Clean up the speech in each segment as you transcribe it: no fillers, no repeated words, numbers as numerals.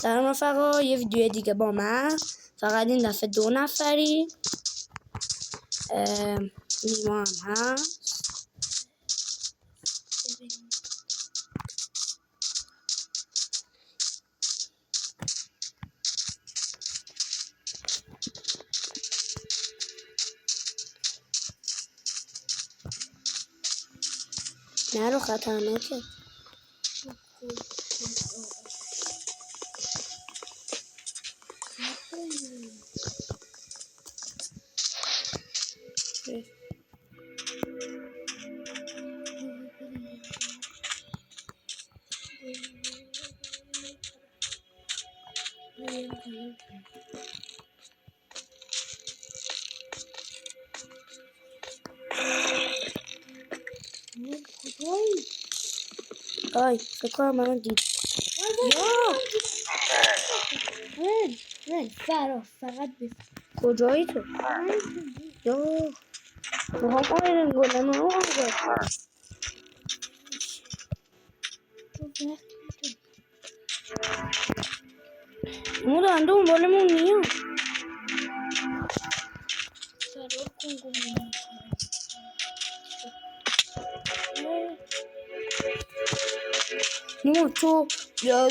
سلام رفقا، یه ویدیو دیگه با من. فقط این دفعه 2 نفری. نیما هم هست. نرو خطرناکه. آی فکر کنم منو دید. من فقط بفرم کجایی تو؟ یا میخوام آیرن گلم رو آزاد. اما دارن دنبالمون میان. فرار کن گمونم نیما تو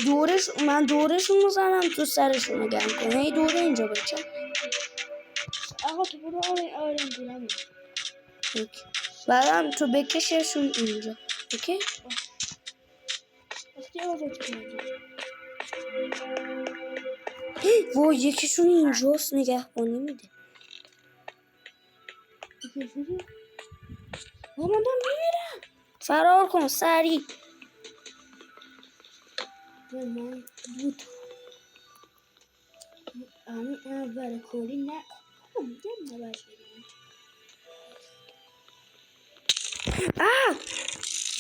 دورش، من دورشون میزنم تو سرشون نگم کن. هی دوره اینجا بچه. آقا تو برو آیرن گلم بعدم تو بکششون اینجا. اوکی؟ وقتی آزاد کردی وای یکیشون اینجاست نگهبانی میده. من دارم میمیرم. فرار کن سریع. من بود همین اول کاری میگم نباید بریم.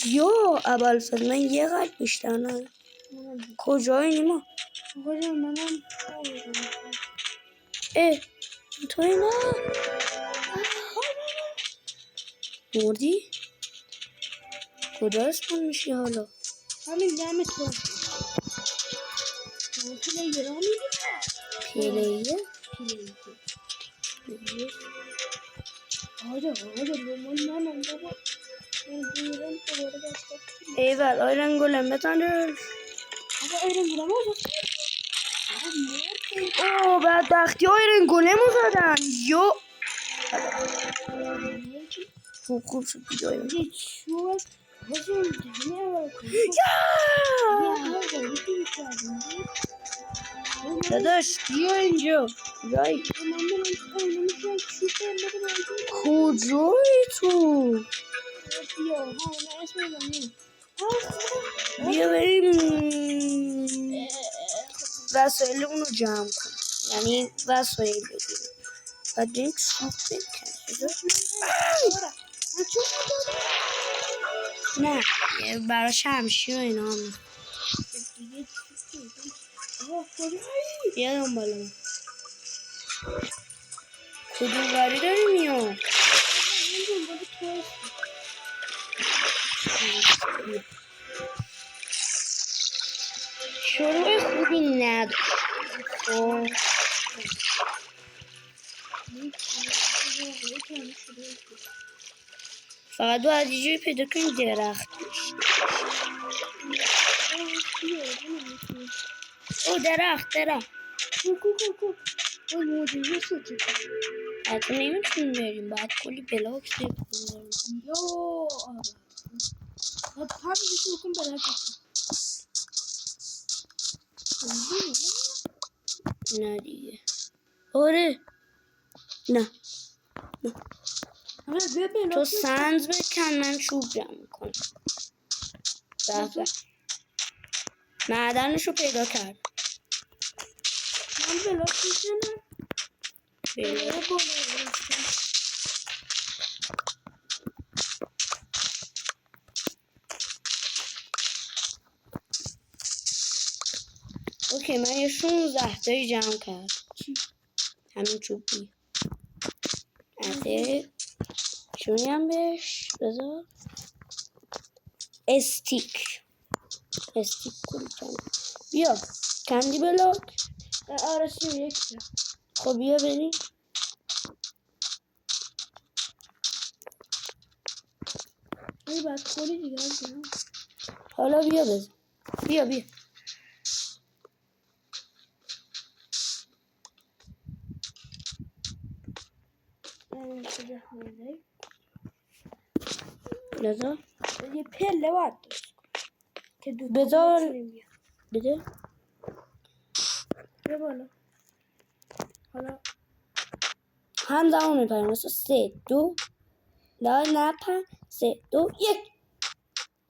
یا ابوالفضل من یه قلب بیشتر ندارم. کجایی نیما؟ کجا منم توی نه مردی؟ کجا اسمون میشی حالا؟ همین دم تو پلیر ها میدیم پلیه؟ آجا لومون منم بابا من دیرم دوباره بسته ایول آیرن گلم بزنش. آقا ایران گلم اوه بدبختی آیرن گلمو زدن. یو خوب شد دیگه آیرن یه چوب بازم دهنه اول داداش بیا اینجا. جایی کجایی تو؟ بیا بریم وسایلمون رو جمع کن. یعنی وسایل بگیریم و بریم سوپ بکنیم. نه برای شمشیر و اینا هم بیا دنبال من. کدوم وری داری میام؟ شروع خوبی نداشت. فقط باید یه جایی پیدا کنی درخت بشی. او درخت حتی نمیتونیم بریم. باید کلی بلاک سیب کنیم. نه دیگه. آره نه تو سنز بکن من چوب جمع کنم. معدنشو پیدا کرد. من بلاک میزنم اوکی من یه 16 تایی جمع کرد. همین چوبی اته چونی هم بهش بذار استیک کلی جمع. بیا کندی بلاک. آره 31 تا. خب بیا بریم. ای بعد کولی دیگه بزنم. حالا بیا بزن. بیا بیا. شده خونده. بذار. یه پله باید داشت که دو بذار. بتونیم بیا. بده. بیا بالا. حالا همزمان میپریم. مثلا 3 2 نه 5 3 2 1.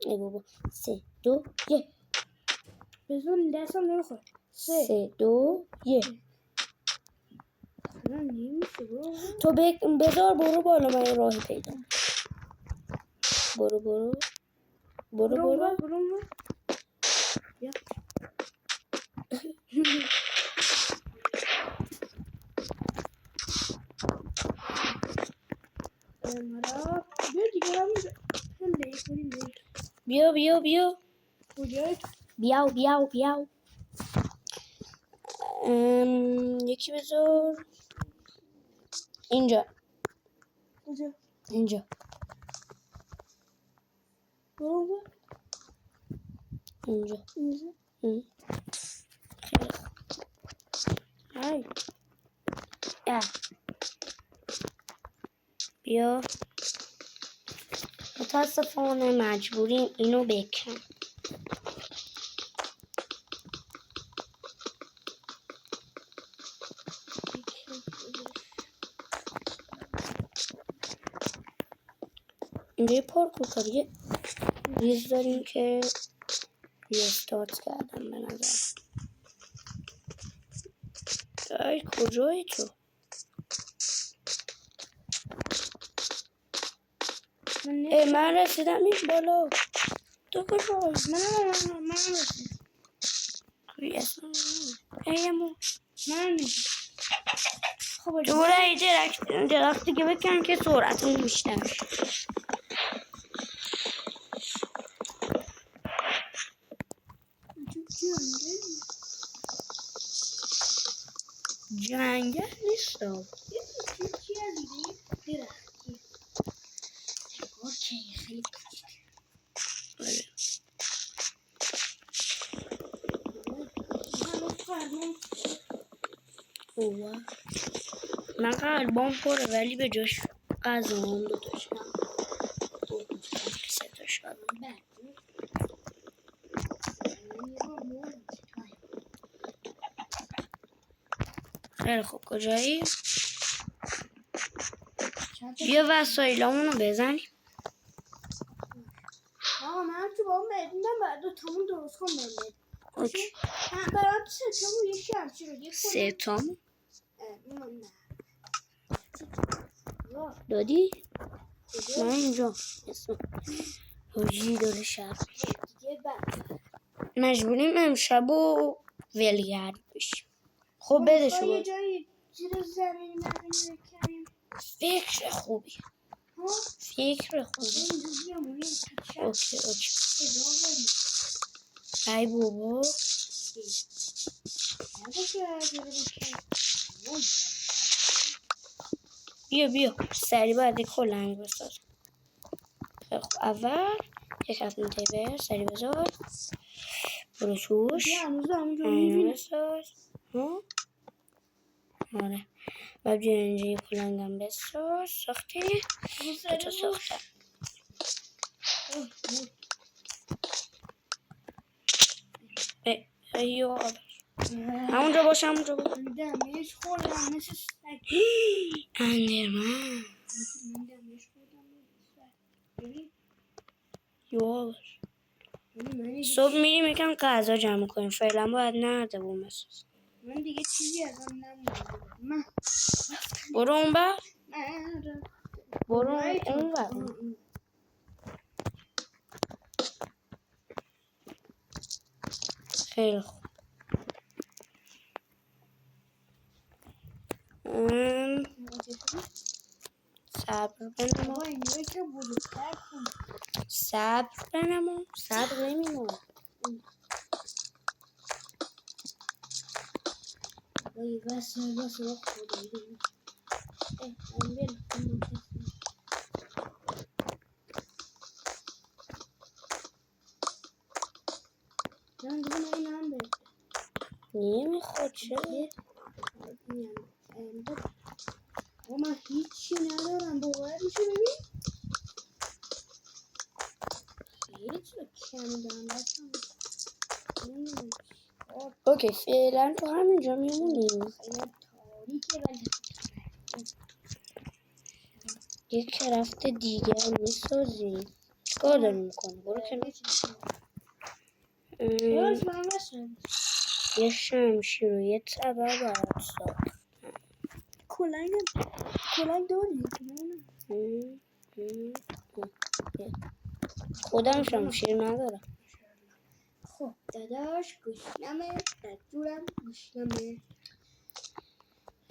ای بابا 3 2 1. بزن دستم نمیخوره. 3 2 1. نه نمیشه برو. تو بذار برو بالا. من راهی پیدا. برو برو. برو برو. برو. بیا. مرا بیا دیگه همینجا پله کنیم بریم. بیا بیا بیا. کجایی؟ بیاو. یکی بذار اینجا. کجا؟ اینجا. برو. اینجا. اینجا. خیلی ای بیا. متاسفانه مجبوریم اینو بکن. اینجا یه پارکور کاریه ریز داریم که ریستارت کردم به نظر. ای کجایی تو؟ من رسیدم این بالا. تو کجایی؟ من رسیدم. توی اصلا ایمو من نیست. خب دوره ای درخت دیگه بکن که سرعتون بیشتر شه. جنگل نیست. چی دیگه؟ درختی. اوکی خیلی من قلبام پره ولی به جاش غذام دو تاشم. سه تاش خیلی خوب. کجایی؟ بیا وسایلامونو بزنیم. من تو با میدونم بعد دو تامون درست کنم بده. اوکی. برات سه تامون یکی همچی رو دیگه سه تامون نه دادی؟ من اینجا اسم حاجی داره شب دیگه بعد مجبوریم امشب و ولگرد بشیم. خب بده شو. یه جایی زیر زمین بکنیم. فکر خوبی. فکر خوبی. اوکی. ای بابا بیا سری باید یک کلنگ بساز. خب اول یک از تیبر سری بذار. برو توش اینو بساز. آره و بیا اینجا یک کلنگم بساز. ساختی؟ تو ساختم. ایو همونجا باش. دمیش خوردم مثل سگ. اندرمن یواش. صبح میریم یکم غذا جمع کنیم. فعلا باید نردبون بساز. من دیگه چیزی از آن نمونده. برو اون بر. برو اون بر. خیلی خوب. صبر بنما. صبر نمیمون. وای واسه خدایی من دیگه نمیدونم به نمیخواد چه؟ من هیچی ندارم باور میشه ببین خیلی چرا کمی دارم بچه‌ها نمیدونم اوکی فعلا تو همینجا میمونیم. خیلی تاریکه ولی یک کرفت دیگر میسازیم. چیکار داری میکنی؟ برو کنار. باز من باشم یه شمشیر و یه تبر برات ساخت. کلنگ داری خودم شمشیر ندارم. خب داداش گوشنمه دستورم گوشنمه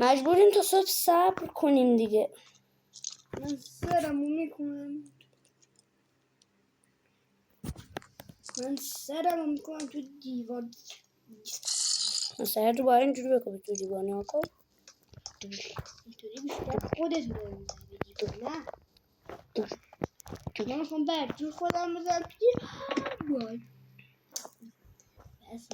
مجبوریم تا صبح صبر کنیم دیگه. من سرمو میکنم تو دیوار مثلا دوباره اینجوری بکنی تو دیوار نیا کن. اینطوری بیشتر خودت رو بزنی به دیوار نه من میخوام برجور خودم بزنم تو دیوار وای بس